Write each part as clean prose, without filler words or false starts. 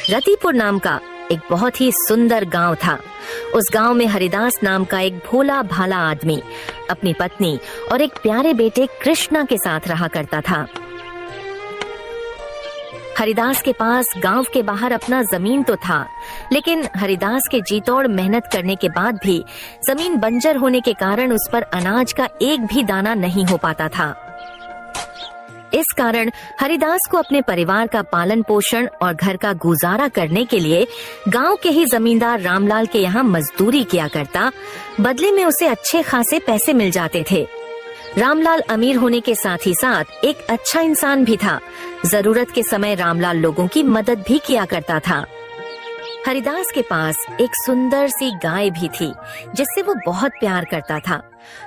रतिपुर नाम का एक बहुत ही सुंदर गांव था। उस गांव में हरिदास नाम का एक भोला भाला आदमी अपनी पत्नी और एक प्यारे बेटे कृष्णा के साथ रहा करता था। हरिदास के पास गांव के बाहर अपना जमीन तो था, लेकिन हरिदास के जी तोड़ मेहनत करने के बाद भी जमीन बंजर होने के कारण उस पर अनाज का एक भी दाना नहीं हो पाता था। इस कारण हरिदास को अपने परिवार का पालन पोषण और घर का गुजारा करने के लिए गांव के ही जमींदार रामलाल के यहाँ मजदूरी किया करता। बदले में उसे अच्छे खासे पैसे मिल जाते थे। रामलाल अमीर होने के साथ ही साथ एक अच्छा इंसान भी था। जरूरत के समय रामलाल लोगों की मदद भी किया करता था। हरिदास के पास एक सुंदर सी गाय भी थी जिससे वो बहुत प्यार करता था।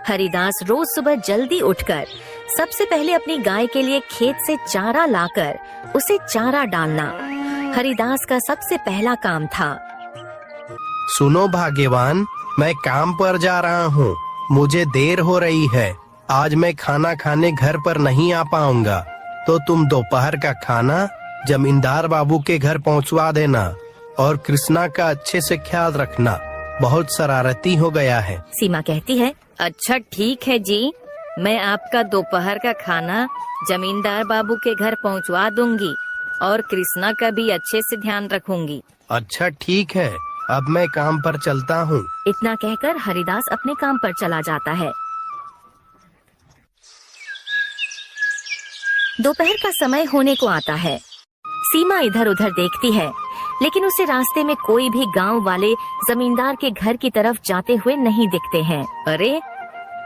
हरिदास रोज सुबह जल्दी उठकर सबसे पहले अपनी गाय के लिए खेत से चारा लाकर उसे चारा डालना हरिदास का सबसे पहला काम था। सुनो भाग्यवान, मैं काम पर जा रहा हूँ। मुझे देर हो रही है। आज मैं खाना खाने घर पर नहीं आ पाऊंगा, तो तुम दोपहर का खाना जमींदार बाबू के घर पहुँचवा देना और कृष्णा का अच्छे से ख्याल रखना। बहुत शरारती हो गया है। सीमा कहती है, अच्छा ठीक है जी, मैं आपका दोपहर का खाना जमींदार बाबू के घर पहुंचवा दूंगी और कृष्णा का भी अच्छे से ध्यान रखूंगी। अच्छा ठीक है, अब मैं काम पर चलता हूँ। इतना कहकर हरिदास अपने काम पर चला जाता है। दोपहर का समय होने को आता है। सीमा इधर उधर देखती है, लेकिन उसे रास्ते में कोई भी गांव वाले जमींदार के घर की तरफ जाते हुए नहीं दिखते हैं। अरे,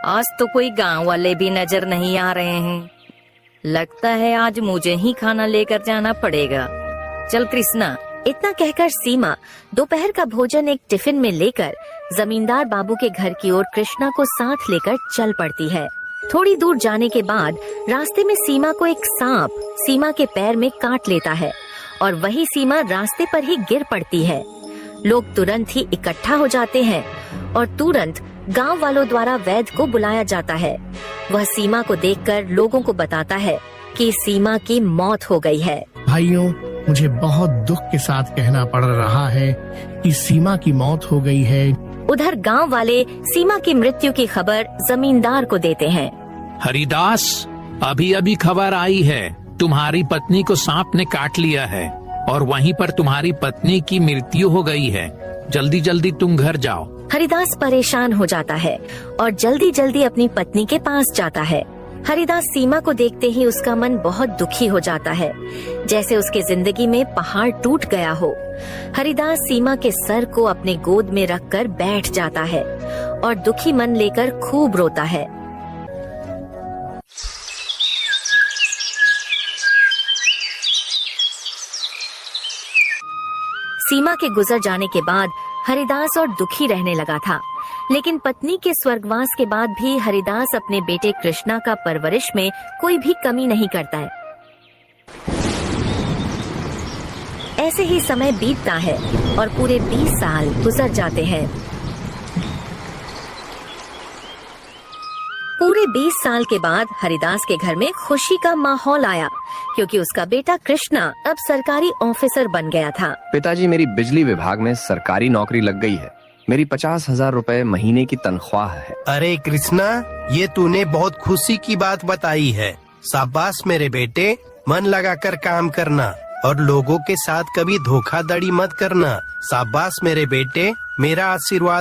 आज तो कोई गांव वाले भी नजर नहीं आ रहे हैं। लगता है आज मुझे ही खाना लेकर जाना पड़ेगा। चल कृष्णा। इतना कहकर सीमा दोपहर का भोजन एक टिफिन में लेकर जमींदार बाबू के घर की ओर कृष्णा को साथ लेकर चल पड़ती है। थोड़ी दूर जाने के बाद रास्ते में सीमा को एक सांप सीमा के पैर में काट लेता है और वही सीमा रास्ते पर ही गिर पड़ती है। लोग तुरंत ही इकट्ठा हो जाते हैं और तुरंत गांव वालों द्वारा वैद्य को बुलाया जाता है। वह सीमा को देखकर लोगों को बताता है कि सीमा की मौत हो गई है। भाइयों, मुझे बहुत दुख के साथ कहना पड़ रहा है कि सीमा की मौत हो गई है। उधर गांव वाले सीमा की मृत्यु की खबर जमींदार को देते हैं। हरिदास, अभी अभी खबर आई है, तुम्हारी पत्नी को सांप ने काट लिया है और वहीं पर तुम्हारी पत्नी की मृत्यु हो गई है। जल्दी जल्दी तुम घर जाओ। हरिदास परेशान हो जाता है और जल्दी जल्दी अपनी पत्नी के पास जाता है। हरिदास सीमा को देखते ही उसका मन बहुत दुखी हो जाता है, जैसे उसके जिंदगी में पहाड़ टूट गया हो। हरिदास सीमा के सर को अपने गोद में रखकर बैठ जाता है और दुखी मन लेकर खूब रोता है। सीमा के गुजर जाने के बाद हरिदास और दुखी रहने लगा था, लेकिन पत्नी के स्वर्गवास के बाद भी हरिदास अपने बेटे कृष्णा का परवरिश में कोई भी कमी नहीं करता है। ऐसे ही समय बीतता है और पूरे 20 साल गुजर जाते हैं। पूरे 20 साल के बाद हरिदास के घर में खुशी का माहौल आया, क्योंकि उसका बेटा कृष्णा अब सरकारी ऑफिसर बन गया था। पिताजी, मेरी बिजली विभाग में सरकारी नौकरी लग गई है। मेरी 50,000 रुपए महीने की तनख्वाह है। अरे कृष्णा, ये तूने बहुत खुशी की बात बताई है। शाबाश मेरे बेटे, मन लगाकर काम करना और लोगों के साथ कभी धोखाधड़ी मत करना। शाबाश मेरे बेटे, मेरा आशीर्वाद।